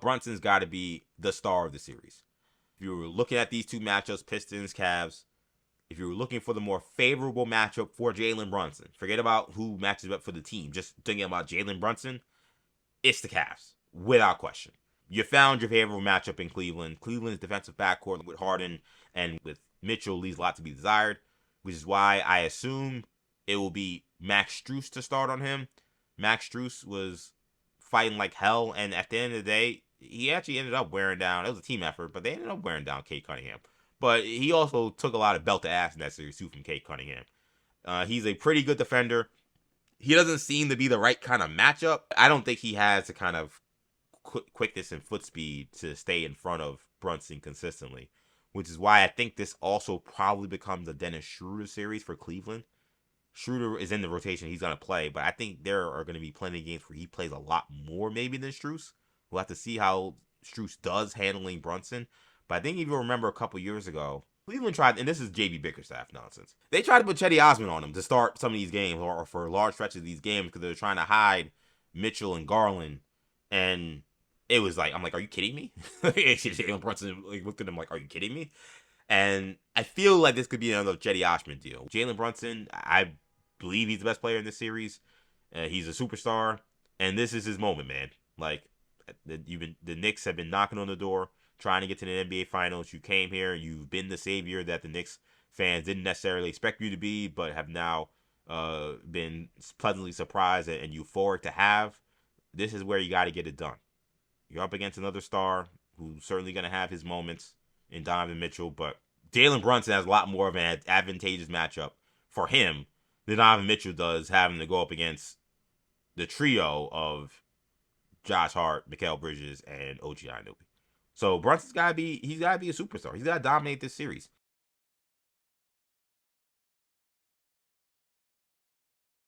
Brunson's got to be the star of the series. If you were looking at these two matchups, Pistons, Cavs, if you were looking for the more favorable matchup for Jalen Brunson, forget about who matches up for the team, just thinking about Jalen Brunson, it's the Cavs, without question. You found your favorable matchup in Cleveland. Cleveland's defensive backcourt with Harden and with Mitchell leaves a lot to be desired, which is why I assume it will be Max Strus to start on him. Max Strus was fighting like hell, and at the end of the day, he actually ended up wearing down. It was a team effort, but they ended up wearing down Kate Cunningham. But he also took a lot of belt to ass in that series too from Kate Cunningham. He's a pretty good defender. He doesn't seem to be the right kind of matchup. I don't think he has the kind of quickness and foot speed to stay in front of Brunson consistently, which is why I think this also probably becomes a Dennis Schroeder series for Cleveland. Schroeder is in the rotation. He's going to play, but I think there are going to be plenty of games where he plays a lot more maybe than Strus. We'll have to see how Strus does handling Brunson. But I think if you remember a couple years ago, Cleveland tried, and this is JB Bickerstaff nonsense. They tried to put Chetty Osman on him to start some of these games or for large stretches of these games because they were trying to hide Mitchell and Garland. And it was like, I'm like, are you kidding me? Jalen Brunson looked at him like, are you kidding me? And I feel like this could be another Chetty Osman deal. Jalen Brunson, I believe he's the best player in this series. He's a superstar, and this is his moment, man. Like, the Knicks have been knocking on the door, trying to get to the NBA Finals. You came here, you've been the savior that the Knicks fans didn't necessarily expect you to be, but have now been pleasantly surprised and euphoric to have. This is where you got to get it done. You're up against another star who's certainly going to have his moments in Donovan Mitchell, but Jalen Brunson has a lot more of an advantageous matchup for him than Donovan Mitchell does, having to go up against the trio of Josh Hart, Mikal Bridges, and OG Anunoby. So Brunson's got to be a superstar. He's got to dominate this series.